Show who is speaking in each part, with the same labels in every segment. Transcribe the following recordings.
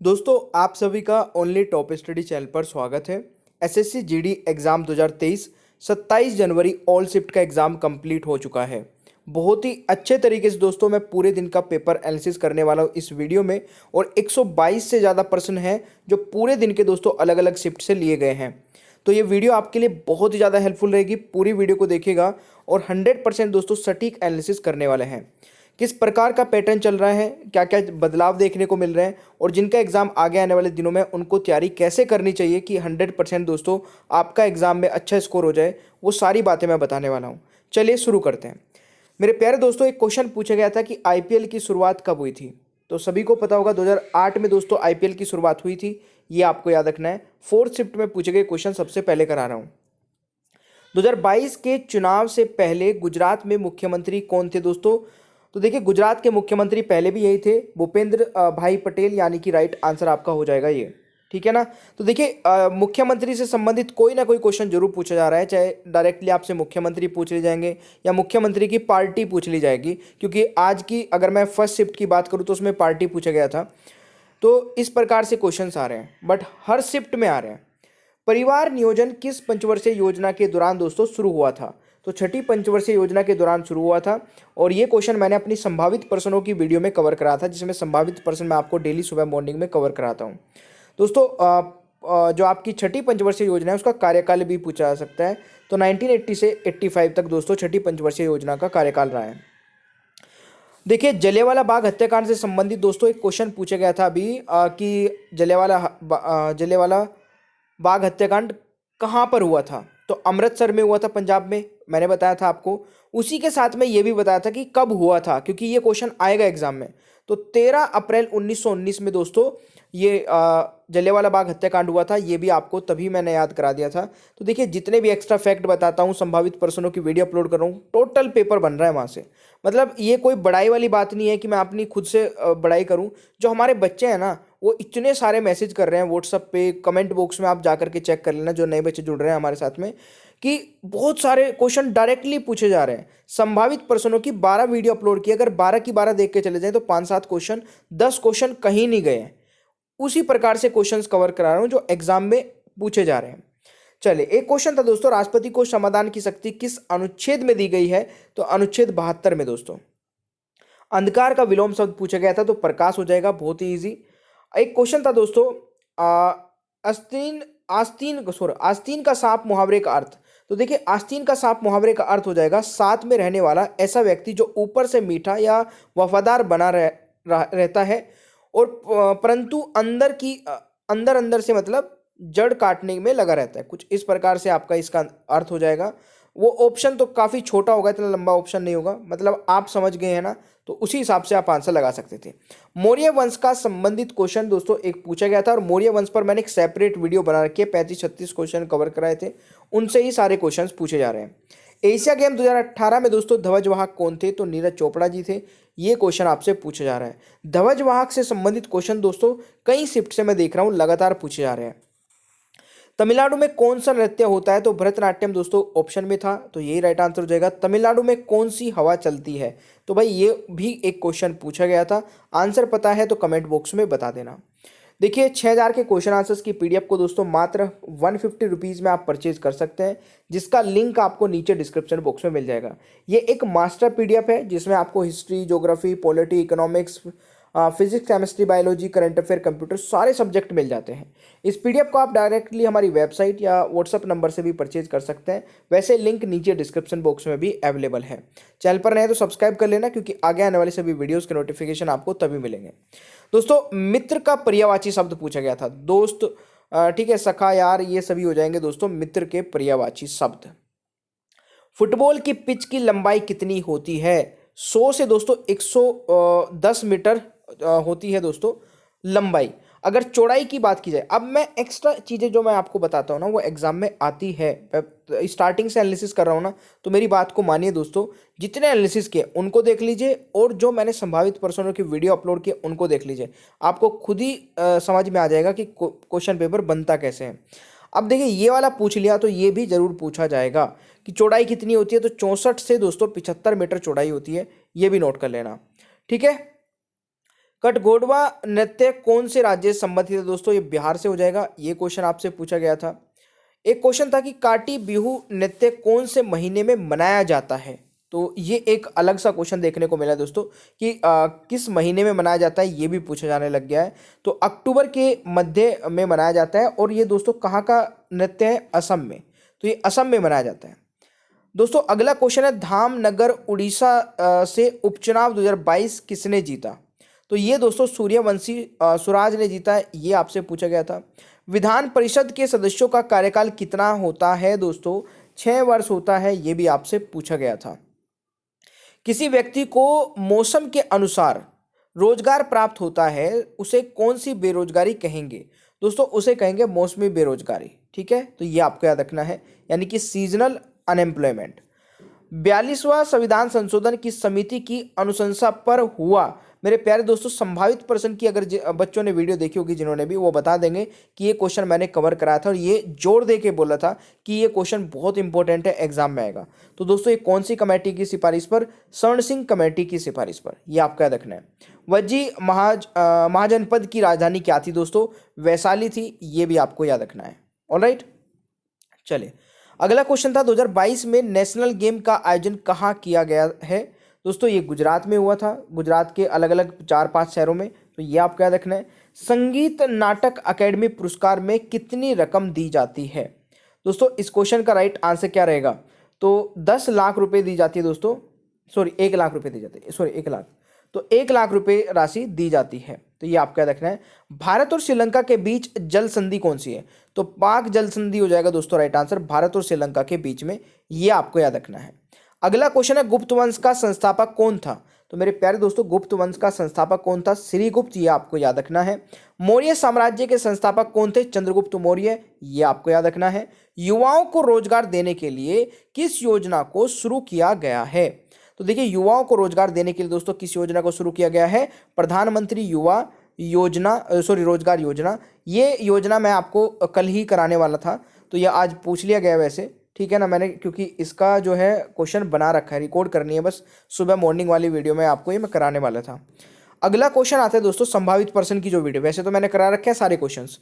Speaker 1: दोस्तों आप सभी का ओनली टॉप स्टडी चैनल पर स्वागत है। एसएससी जीडी एग्ज़ाम 2023 27 जनवरी ऑल शिफ्ट का एग्ज़ाम कंप्लीट हो चुका है। बहुत ही अच्छे तरीके से दोस्तों मैं पूरे दिन का पेपर एनालिसिस करने वाला हूँ इस वीडियो में, और 122 से ज़्यादा प्रश्न हैं जो पूरे दिन के दोस्तों अलग अलग शिफ्ट से लिए गए हैं। तो ये वीडियो आपके लिए बहुत ही ज़्यादा हेल्पफुल रहेगी। पूरी वीडियो को देखिएगा और 100% दोस्तों सटीक एनालिसिस करने वाले हैं। किस प्रकार का पैटर्न चल रहा है, क्या क्या बदलाव देखने को मिल रहे हैं, और जिनका एग्जाम आगे आने वाले दिनों में उनको तैयारी कैसे करनी चाहिए कि 100% दोस्तों आपका एग्जाम में अच्छा स्कोर हो जाए, वो सारी बातें मैं बताने वाला हूँ। चलिए शुरू करते हैं। मेरे प्यारे दोस्तों, एक क्वेश्चन पूछा गया था कि आईपीएल की शुरुआत कब हुई थी। तो सभी को पता होगा 2008 में दोस्तों आईपीएल की शुरुआत हुई थी। ये आपको याद रखना है। फोर्थ शिफ्ट में पूछे गए क्वेश्चन सबसे पहले करा रहा हूँ। 2022 के चुनाव से पहले गुजरात में मुख्यमंत्री कौन थे दोस्तों। तो देखिए, गुजरात के मुख्यमंत्री पहले भी यही थे, भूपेंद्र भाई पटेल, यानी कि राइट आंसर आपका हो जाएगा ये। ठीक है ना। तो देखिए, मुख्यमंत्री से संबंधित कोई ना कोई क्वेश्चन जरूर पूछा जा रहा है, चाहे डायरेक्टली आपसे मुख्यमंत्री पूछ लिए जाएंगे या मुख्यमंत्री की पार्टी पूछ ली जाएगी, क्योंकि आज की अगर मैं फर्स्ट शिफ्ट की बात करूँ तो उसमें पार्टी पूछा गया था। तो इस प्रकार से क्वेश्चंस आ रहे हैं, बट हर शिफ्ट में आ रहे हैं। परिवार नियोजन किस पंचवर्षीय योजना के दौरान दोस्तों शुरू हुआ था। तो छठी पंचवर्षीय योजना के दौरान शुरू हुआ था, और ये क्वेश्चन मैंने अपनी संभावित प्रश्नों की वीडियो में कवर करा था, जिसमें संभावित प्रश्न मैं आपको डेली सुबह मॉर्निंग में कवर कराता हूँ दोस्तों। जो आपकी छठी पंचवर्षीय योजना है उसका कार्यकाल भी पूछा जा सकता है। तो 1980 से 85 तक दोस्तों छठी पंचवर्षीय योजना का कार्यकाल रहा है। देखिए, जलियांवाला बाग हत्याकांड से संबंधित दोस्तों एक क्वेश्चन पूछा गया था अभी कि जलियांवाला बाग हत्याकांड कहाँ पर हुआ था। तो अमृतसर में हुआ था, पंजाब में, मैंने बताया था आपको। उसी के साथ में ये भी बताया था कि कब हुआ था, क्योंकि ये क्वेश्चन आएगा एग्जाम में। तो 13 अप्रैल 1919 में दोस्तों ये जलियांवाला बाग हत्याकांड हुआ था। ये भी आपको तभी मैंने याद करा दिया था। तो देखिए, जितने भी एक्स्ट्रा फैक्ट बताता हूँ, संभावित प्रश्नों की वीडियो अपलोड कर रहा हूँ, टोटल पेपर बन रहा है वहाँ से। मतलब ये कोई बड़ाई वाली बात नहीं है कि मैं अपनी खुद से बड़ाई करूँ। जो हमारे बच्चे हैं ना, वो इतने सारे मैसेज कर रहे हैं व्हाट्सअप पे, कमेंट बॉक्स में आप जा करके चेक कर लेना, जो नए बच्चे जुड़ रहे हैं हमारे साथ में, कि बहुत सारे क्वेश्चन डायरेक्टली पूछे जा रहे हैं। संभावित प्रश्नों की 12 वीडियो अपलोड की, अगर 12 की 12 देख के चले जाएं तो 5-7 क्वेश्चन, 10 क्वेश्चन कहीं नहीं गए हैं। उसी प्रकार से क्वेश्चंस कवर करा रहा हूं जो एग्जाम में पूछे जा रहे हैं। चलिए, एक क्वेश्चन था दोस्तों, राष्ट्रपति को समाधान की शक्ति किस अनुच्छेद में दी गई है। तो अनुच्छेद 72 में दोस्तों। अंधकार का विलोम शब्द पूछा गया था, तो प्रकाश हो जाएगा, बहुत ही इजी। एक क्वेश्चन था दोस्तों, आस्तीन आस्तीन का सांप मुहावरे का अर्थ। तो देखिए, आस्तीन का सांप मुहावरे का अर्थ हो जाएगा साथ में रहने वाला ऐसा व्यक्ति जो ऊपर से मीठा या वफादार बना रहता है, और परंतु अंदर अंदर से मतलब जड़ काटने में लगा रहता है। कुछ इस प्रकार से आपका इसका अर्थ हो जाएगा। वो ऑप्शन तो काफ़ी छोटा होगा, इतना लंबा ऑप्शन नहीं होगा, मतलब आप समझ गए हैं ना। तो उसी हिसाब से आप आंसर लगा सकते थे। मौर्य वंश का संबंधित क्वेश्चन दोस्तों एक पूछा गया था, और मौर्य वंश पर मैंने एक सेपरेट वीडियो बना रखी है, 35-36 क्वेश्चन कवर कराए थे, उनसे ही सारे क्वेश्चंस पूछे जा रहे हैं। एशिया गेम 2018 में दोस्तों ध्वजवाहक कौन थे। तो नीरज चोपड़ा जी थे। ये क्वेश्चन आपसे पूछा जा रहा है। ध्वजवाहक से संबंधित क्वेश्चन दोस्तों कई शिफ्ट से मैं देख रहा हूँ लगातार पूछे जा रहे हैं। तमिलनाडु में कौन सा नृत्य होता है। तो भरतनाट्यम दोस्तों ऑप्शन में था, तो यही राइट आंसर हो जाएगा। तमिलनाडु में कौन सी हवा चलती है। तो भाई ये भी एक क्वेश्चन पूछा गया था। आंसर पता है तो कमेंट बॉक्स में बता देना। देखिए, 6000 के क्वेश्चन आंसर्स की पीडीएफ को दोस्तों मात्र 150 रुपीज़ में आप परचेज कर सकते हैं, जिसका लिंक आपको नीचे डिस्क्रिप्शन बॉक्स में मिल जाएगा। ये एक मास्टर पीडीएफ है जिसमें आपको history, geography, polity, economics, physics, chemistry, biology, current affair, computer, सारे सब्जेक्ट मिल जाते हैं। इस पीडीएफ को आप डायरेक्टली हमारी वेबसाइट या व्हाट्सअप नंबर से भी परचेज कर सकते हैं। वैसे लिंक नीचे डिस्क्रिप्शन बॉक्स में भी अवेलेबल है। चैनल पर नए तो सब्सक्राइब कर लेना, क्योंकि आगे आने वाले सभी वीडियोस के नोटिफिकेशन आपको तभी मिलेंगे। दोस्तों, मित्र का पर्यायवाची शब्द पूछा गया था। दोस्त, ठीक है, सखा, यार, ये सभी हो जाएंगे दोस्तों मित्र के पर्यायवाची शब्द। फुटबॉल की पिच की लंबाई कितनी होती है। 100 से दोस्तों 110 मीटर होती है दोस्तों लंबाई। अगर चौड़ाई की बात की जाए, अब मैं एक्स्ट्रा चीज़ें जो मैं आपको बताता हूँ ना, वो एग्जाम में आती है। स्टार्टिंग से एनालिसिस कर रहा हूँ ना, तो मेरी बात को मानिए दोस्तों। जितने एनालिसिस किए उनको देख लीजिए, और जो मैंने संभावित प्रश्नों की वीडियो अपलोड किए उनको देख लीजिए। आपको खुद ही समझ में आ जाएगा कि क्वेश्चन पेपर बनता कैसे है। अब देखिए, ये वाला पूछ लिया तो ये भी जरूर पूछा जाएगा कि चौड़ाई कितनी होती है। तो 64 से दोस्तों 75 मीटर चौड़ाई होती है, ये भी नोट कर लेना। ठीक है। कटघोटवा नृत्य कौन से राज्य से संबंधित है दोस्तों? ये बिहार से हो जाएगा। ये क्वेश्चन आपसे पूछा गया था। एक क्वेश्चन था कि काटी बिहू नृत्य कौन से महीने में मनाया जाता है? तो ये एक अलग सा क्वेश्चन देखने को मिला है दोस्तों कि किस महीने में मनाया जाता है, ये भी पूछा जाने लग गया है। तो अक्टूबर के मध्य में मनाया जाता है। और ये दोस्तों कहाँ का नृत्य है? असम में। तो ये असम में मनाया जाता है। दोस्तों अगला क्वेश्चन है, धामनगर उड़ीसा से उपचुनाव 2022 किसने जीता? तो ये दोस्तों सूर्यवंशी स्वराज ने जीता है। ये आपसे पूछा गया था। विधान परिषद के सदस्यों का कार्यकाल कितना होता है दोस्तों? 6 वर्ष होता है। ये भी आपसे पूछा गया था। किसी व्यक्ति को मौसम के अनुसार रोजगार प्राप्त होता है, उसे कौन सी बेरोजगारी कहेंगे? दोस्तों उसे कहेंगे मौसमी बेरोजगारी। ठीक है, तो ये आपको याद रखना है, यानी कि सीजनल अनएम्प्लॉयमेंट। 42वां संविधान संशोधन किस समिति की अनुशंसा पर हुआ? मेरे प्यारे दोस्तों संभावित प्रश्न की अगर बच्चों ने वीडियो देखी होगी, जिन्होंने भी, वो बता देंगे कि ये क्वेश्चन मैंने कवर कराया था और ये जोर दे के बोला था कि ये क्वेश्चन बहुत इंपॉर्टेंट है, एग्जाम में आएगा। तो दोस्तों ये कौन सी कमेटी की सिफारिश पर? स्वर्ण सिंह कमेटी की सिफारिश पर। ये आपका याद रखना है। वज्जी महाजनपद की राजधानी क्या थी दोस्तों? वैशाली थी। ये भी आपको याद रखना है। ऑलराइट, चलिए अगला क्वेश्चन था, 2022 में नेशनल गेम का आयोजन कहाँ किया गया है? दोस्तों ये गुजरात में हुआ था, गुजरात के अलग अलग 4-5 शहरों में। तो ये आपको याद रखना है। संगीत नाटक अकेडमी पुरस्कार में कितनी रकम दी जाती है? दोस्तों इस क्वेश्चन का राइट आंसर क्या रहेगा? तो 10 लाख रुपए दी जाती है दोस्तों। सॉरी 1 लाख रुपए दी जाती है, सॉरी 1 लाख। तो 1 लाख रुपए राशि दी जाती है। तो ये आपको याद रखना है। भारत और श्रीलंका के बीच जल संधि कौन सी है? तो पाक जल संधि हो जाएगा दोस्तों राइट आंसर, भारत और श्रीलंका के बीच में। ये आपको याद रखना है। अगला क्वेश्चन है, गुप्त वंश का संस्थापक कौन था? तो मेरे प्यारे दोस्तों गुप्त वंश का संस्थापक कौन था? श्रीगुप्त। ये आपको याद रखना है। मौर्य साम्राज्य के संस्थापक कौन थे? चंद्रगुप्त मौर्य। ये आपको याद रखना है। युवाओं को रोजगार देने के लिए किस योजना को शुरू किया गया है? तो देखिए युवाओं को रोजगार देने के लिए दोस्तों किस योजना को शुरू किया गया है? प्रधानमंत्री युवा योजना, सॉरी रोजगार योजना। ये योजना मैं आपको कल ही कराने वाला था, तो ये आज पूछ लिया गया वैसे, ठीक है ना, मैंने, क्योंकि इसका जो है क्वेश्चन बना रखा है, रिकॉर्ड करनी है बस, सुबह मॉर्निंग वाली वीडियो में आपको ये मैं कराने वाला था। अगला क्वेश्चन आता है दोस्तों संभावित प्रश्न की जो वीडियो, वैसे तो मैंने करा रखे हैं सारे क्वेश्चंस।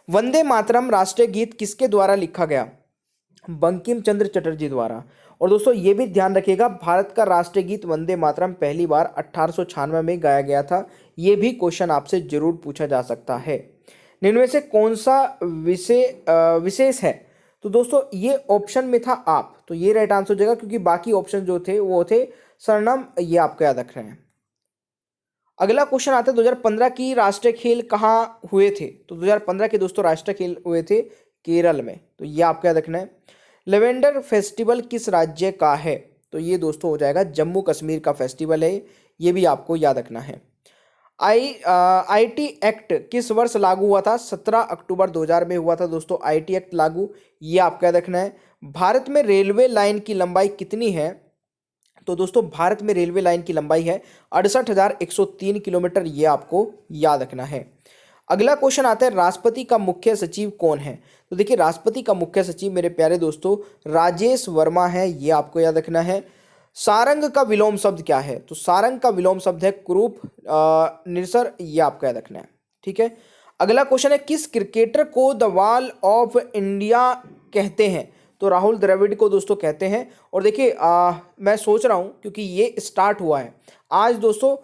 Speaker 1: वंदे मातरम राष्ट्रीय गीत किसके द्वारा लिखा गया? बंकिम चंद्र चटर्जी द्वारा। और दोस्तों ये भी ध्यान रखिएगा, भारत का राष्ट्रीय गीत वंदे मातरम पहली बार 1896 में गाया गया था। ये भी क्वेश्चन आपसे जरूर पूछा जा सकता है। निम्न में से कौन सा विशेष है? तो दोस्तों ये ऑप्शन में था आप, तो ये राइट आंसर हो जाएगा, क्योंकि बाकी ऑप्शन जो थे वो थे सरनम। ये आपको याद रखना है। अगला क्वेश्चन आता है, 2015 की राष्ट्रीय खेल कहाँ हुए थे? तो 2015 के दोस्तों राष्ट्रीय खेल हुए थे केरल में। तो ये आपको याद रखना है। लेवेंडर फेस्टिवल किस राज्य का है? तो ये दोस्तों हो जाएगा जम्मू कश्मीर का फेस्टिवल है। ये भी आपको याद रखना है। आईटी एक्ट किस वर्ष लागू हुआ था? 17 अक्टूबर 2000 में हुआ था दोस्तों आईटी एक्ट लागू। ये आपको याद रखना है। भारत में रेलवे लाइन की लंबाई कितनी है? तो दोस्तों भारत में रेलवे लाइन की लंबाई है 68,103 किलोमीटर। ये आपको याद रखना है। अगला क्वेश्चन आता है, राष्ट्रपति का मुख्य सचिव कौन है? तो देखिए राष्ट्रपति का मुख्य सचिव मेरे प्यारे दोस्तों राजेश वर्मा है। ये आपको याद रखना है। सारंग का विलोम शब्द क्या है? तो सारंग का विलोम शब्द है कुरूप निरसर। ये आपको याद रखना है। ठीक है, अगला क्वेश्चन है, किस क्रिकेटर को द वॉल ऑफ इंडिया कहते हैं? तो राहुल द्रविड़ को दोस्तों कहते हैं। और देखिए मैं सोच रहा हूँ, क्योंकि ये स्टार्ट हुआ है आज दोस्तों,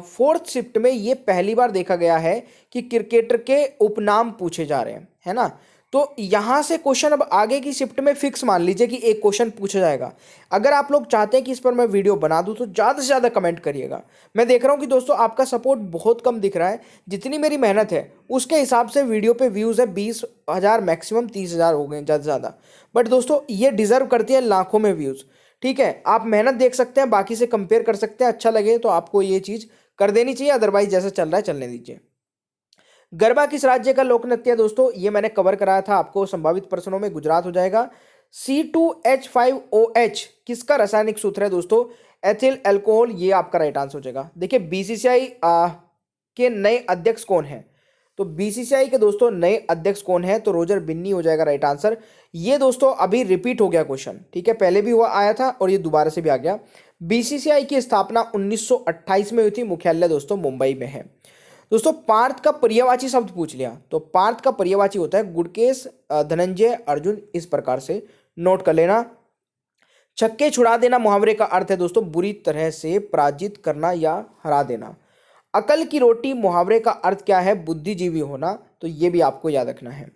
Speaker 1: 4th शिफ्ट में ये पहली बार देखा गया है कि क्रिकेटर के उपनाम पूछे जा रहे हैं, है ना। तो यहाँ से क्वेश्चन अब आगे की शिफ्ट में फिक्स मान लीजिए कि एक क्वेश्चन पूछा जाएगा। अगर आप लोग चाहते हैं कि इस पर मैं वीडियो बना दूं तो ज़्यादा से ज़्यादा कमेंट करिएगा। मैं देख रहा हूँ कि दोस्तों आपका सपोर्ट बहुत कम दिख रहा है। जितनी मेरी मेहनत है उसके हिसाब से वीडियो पे व्यूज़ है 20,000, मैक्सिमम 30,000 हो गए ज़्यादा से ज़्यादा। बट दोस्तों ये डिज़र्व करती है लाखों में व्यूज़। ठीक है, आप मेहनत देख सकते हैं, बाकी से कंपेयर कर सकते हैं। अच्छा लगे तो आपको ये चीज़ कर देनी चाहिए, अदरवाइज जैसा चल रहा है चलने दीजिए। गरबा किस राज्य का लोक नृत्य है दोस्तों? ये मैंने कवर कराया था आपको संभावित प्रश्नों में, गुजरात हो जाएगा। C2H5OH किसका रासायनिक सूत्र है दोस्तों? Ethyl alcohol. ये आपका राइट आंसर हो जाएगा। देखिए बीसीसीआई के नए अध्यक्ष कौन है? तो बीसीसीआई के दोस्तों नए अध्यक्ष कौन है? तो रोजर बिन्नी हो जाएगा राइट आंसर। ये दोस्तों अभी रिपीट हो गया क्वेश्चन, ठीक है, पहले भी हुआ आया था और ये दोबारा से भी आ गया। बीसीसीआई की स्थापना 1928 में हुई थी, मुख्यालय दोस्तों मुंबई में है। दोस्तों पार्थ का पर्यायवाची शब्द पूछ लिया, तो पार्थ का पर्यायवाची होता है गुड़केश, धनंजय, अर्जुन, इस प्रकार से नोट कर लेना। छक्के छुड़ा देना मुहावरे का अर्थ है दोस्तों बुरी तरह से पराजित करना या हरा देना। अकल की रोटी मुहावरे का अर्थ क्या है? बुद्धिजीवी होना, तो ये भी आपको याद रखना है।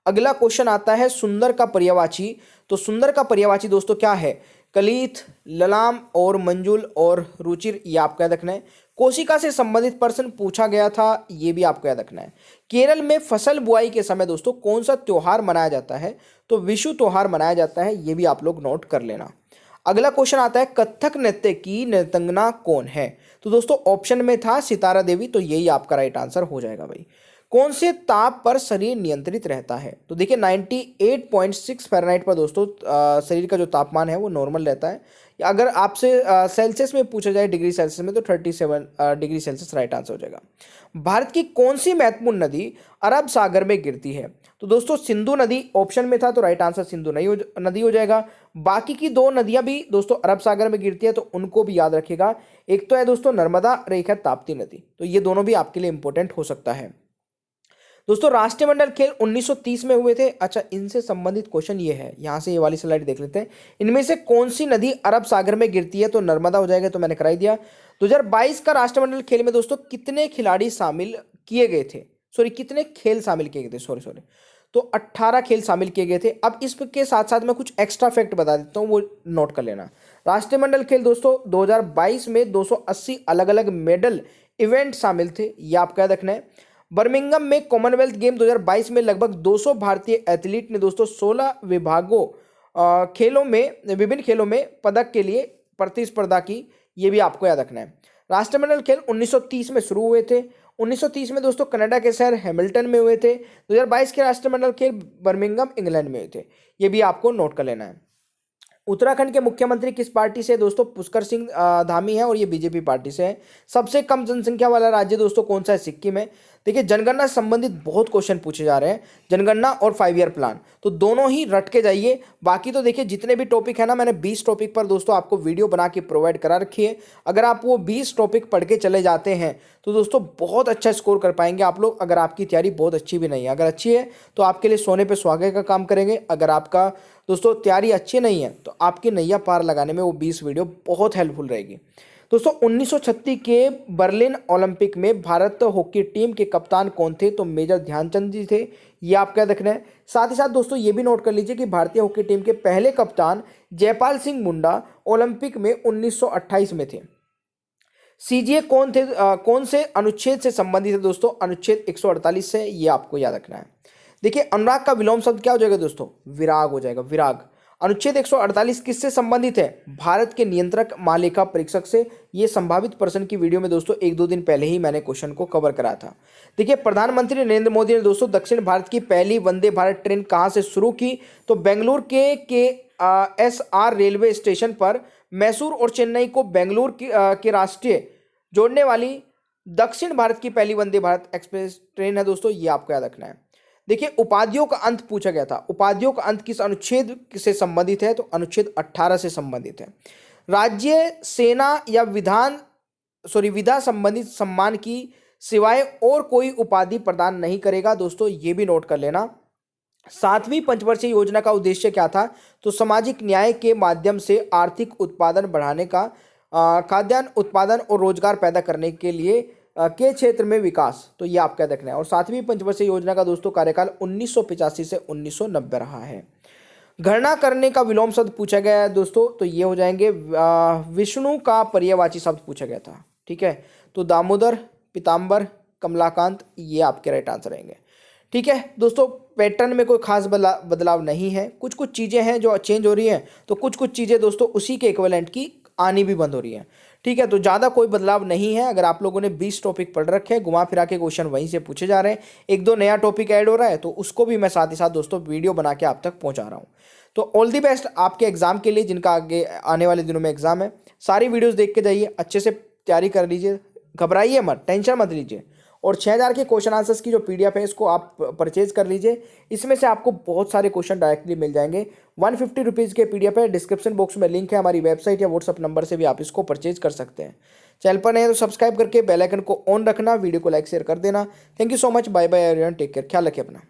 Speaker 1: अगला क्वेश्चन आता है सुंदर का पर्यायवाची। तो सुंदर का पर्यायवाची दोस्तों क्या है? कलीथ, ललाम और मंजुल और रुचिर, ये आपको याद रखना है। कोशिका से संबंधित प्रश्न पूछा गया था, ये भी आपको याद रखना है। केरल में फसल बुआई के समय दोस्तों कौन सा त्योहार मनाया जाता है? तो विशु त्योहार मनाया जाता है, ये भी आप लोग नोट कर लेना। अगला क्वेश्चन आता है कथक नृत्य की नर्तंगना कौन है? तो दोस्तों ऑप्शन में था सितारा देवी, तो यही आपका राइट आंसर हो जाएगा भाई। कौन से ताप पर शरीर नियंत्रित रहता है? तो देखिए 98.6 फ़ारेनहाइट पर दोस्तों शरीर का जो तापमान है वो नॉर्मल रहता है। या अगर आपसे सेल्सियस में पूछा जाए डिग्री सेल्सियस में, तो 37 डिग्री सेल्सियस राइट आंसर हो जाएगा। भारत की कौन सी महत्वपूर्ण नदी अरब सागर में गिरती है? तो दोस्तों सिंधु नदी ऑप्शन में था, तो राइट आंसर सिंधु नदी हो जाएगा। बाकी की दो नदियां भी दोस्तों अरब सागर में गिरती है, तो उनको भी याद रखिएगा। एक तो है दोस्तों नर्मदा और एक है ताप्ती नदी, तो ये दोनों भी आपके लिए इंपॉर्टेंट हो सकता है। दोस्तों राष्ट्रमंडल खेल 1930 में हुए थे। अच्छा, इनसे संबंधित क्वेश्चन ये है, यहाँ से ये वाली स्लाइड देख लेते हैं। इनमें से कौन सी नदी अरब सागर में गिरती है? तो नर्मदा हो जाएगा, तो मैंने कराई दिया। 2022 का राष्ट्रमंडल खेल में दोस्तों कितने खिलाड़ी शामिल किए गए थे? सॉरी, कितने खेल शामिल किए गए थे, सॉरी। तो 18 खेल शामिल किए गए थे। अब इसके साथ साथ मैं कुछ एक्स्ट्रा फैक्ट बता देता हूँ, वो नोट कर लेना। राष्ट्रमंडल खेल दोस्तों 2022 में 280 अलग अलग मेडल इवेंट शामिल थे, ये आपका याद रखना है। बर्मिंघम में कॉमनवेल्थ गेम 2022 में लगभग 200 भारतीय एथलीट ने दोस्तों 16 विभागों खेलों में, विभिन्न खेलों में पदक के लिए प्रतिस्पर्धा की, ये भी आपको याद रखना है। राष्ट्रमंडल खेल 1930 में शुरू हुए थे। 1930 में दोस्तों कनाडा के शहर हैमिल्टन में हुए थे। 2022 के राष्ट्रमंडल खेल बर्मिंघम इंग्लैंड में हुए थे, ये भी आपको नोट कर लेना है। उत्तराखंड के मुख्यमंत्री किस पार्टी से? दोस्तों पुष्कर सिंह धामी है, और ये बीजेपी पार्टी से है। सबसे कम जनसंख्या वाला राज्य दोस्तों कौन सा है? सिक्किम है। देखिए जनगणना से संबंधित बहुत क्वेश्चन पूछे जा रहे हैं, जनगणना और 5 ईयर प्लान, तो दोनों ही रट के जाइए। बाकी तो देखिए जितने भी टॉपिक है ना, मैंने 20 टॉपिक पर दोस्तों आपको वीडियो बना के प्रोवाइड करा रखी है। अगर आप वो 20 टॉपिक पढ़ के चले जाते हैं तो दोस्तों बहुत अच्छा स्कोर कर पाएंगे आप लोग। अगर आपकी तैयारी बहुत अच्छी भी नहीं है, अगर अच्छी है तो आपके लिए सोने पे सुहागे का काम करेंगे। अगर आपका दोस्तों तैयारी अच्छी नहीं है तो आपकी नैया पार लगाने में वो 20 वीडियो बहुत हेल्पफुल रहेगी। दोस्तों 1936 के बर्लिन ओलंपिक में भारत हॉकी टीम के कप्तान कौन थे? तो मेजर ध्यानचंद जी थे, ये आपका याद रखना है। साथ ही साथ दोस्तों ये भी नोट कर लीजिए कि भारतीय हॉकी टीम के पहले कप्तान जयपाल सिंह मुंडा ओलंपिक में 1928 में थे। सीजीए कौन थे, कौन से अनुच्छेद से संबंधित है? दोस्तों अनुच्छेद 148 से, ये आपको याद रखना है। देखिए अनुराग का विलोम शब्द क्या हो जाएगा दोस्तों? विराग हो जाएगा, विराग। अनुच्छेद 148 किससे संबंधित है? भारत के नियंत्रक महालेखा परीक्षक से। ये संभावित प्रश्न की वीडियो में दोस्तों 1-2 दिन पहले ही मैंने क्वेश्चन को कवर करा था। देखिए प्रधानमंत्री नरेंद्र मोदी ने दोस्तों दक्षिण भारत की पहली वंदे भारत ट्रेन कहाँ से शुरू की? तो बेंगलुरु के एसआर रेलवे स्टेशन पर मैसूर और चेन्नई को बेंगलुरु के राष्ट्रीय जोड़ने वाली दक्षिण भारत की पहली वंदे भारत एक्सप्रेस ट्रेन है दोस्तों, ये आपको याद रखना है। देखिए उपाधियों का अंत पूछा गया था। उपाधियों का अंत किस अनुच्छेद से संबंधित है? तो अनुच्छेद 18 से संबंधित है। राज्य, सेना या विधा संबंधित सम्मान की सिवाय और कोई उपाधि प्रदान नहीं करेगा दोस्तों, ये भी नोट कर लेना। 7वीं पंचवर्षीय योजना का उद्देश्य क्या था? तो सामाजिक न्याय के माध्यम से आर्थिक उत्पादन बढ़ाने का, खाद्यान्न उत्पादन और रोजगार पैदा करने के लिए के क्षेत्र में विकास, तो ये आपका याद रखना है। और 7वीं पंचवर्षीय योजना का दोस्तों कार्यकाल 1985 से 1990 रहा है। गणना करने का विलोम शब्द पूछा गया है दोस्तों, तो ये हो जाएंगे विष्णु का पर्यायवाची शब्द पूछा गया था, ठीक है। तो दामोदर, पीताम्बर, कमलाकांत, ये आपके राइट आंसर रहेंगे, ठीक है। दोस्तों पैटर्न में कोई खास बदलाव नहीं है, कुछ कुछ चीज़ें हैं जो चेंज हो रही हैं, तो कुछ कुछ चीज़ें दोस्तों उसी के इक्विवेलेंट की आनी भी बंद हो रही हैं, ठीक है। तो ज़्यादा कोई बदलाव नहीं है। अगर आप लोगों ने 20 टॉपिक पढ़ रखे हैं, घुमा फिरा के क्वेश्चन वहीं से पूछे जा रहे हैं, 1-2 नया टॉपिक ऐड हो रहा है तो उसको भी मैं साथ ही साथ दोस्तों वीडियो बना के आप तक पहुंचा रहा हूं। तो ऑल दी बेस्ट आपके एग्जाम के लिए, जिनका आगे आने वाले दिनों में एग्जाम है। सारी वीडियोज़ देख के जाइए, अच्छे से तैयारी कर लीजिए, घबराइए मत, टेंशन मत लीजिए। और 6000 के क्वेश्चन आंसर्स की जो PDF है इसको आप परचेज कर लीजिए। इसमें से आपको बहुत सारे क्वेश्चन डायरेक्टली मिल जाएंगे। 150 रुपीज़ के PDF है। डिस्क्रिप्शन बॉक्स में लिंक है, हमारी वेबसाइट या व्हाट्सअप नंबर से भी आप इसको परचेज कर सकते हैं। चैनल पर नए हैं तो सब्सक्राइब करके बेल आइकन को ऑन रखना, वीडियो को लाइक शेयर कर देना। Thank you so much, bye bye everyone, take care, ख्याल रखिए अपना।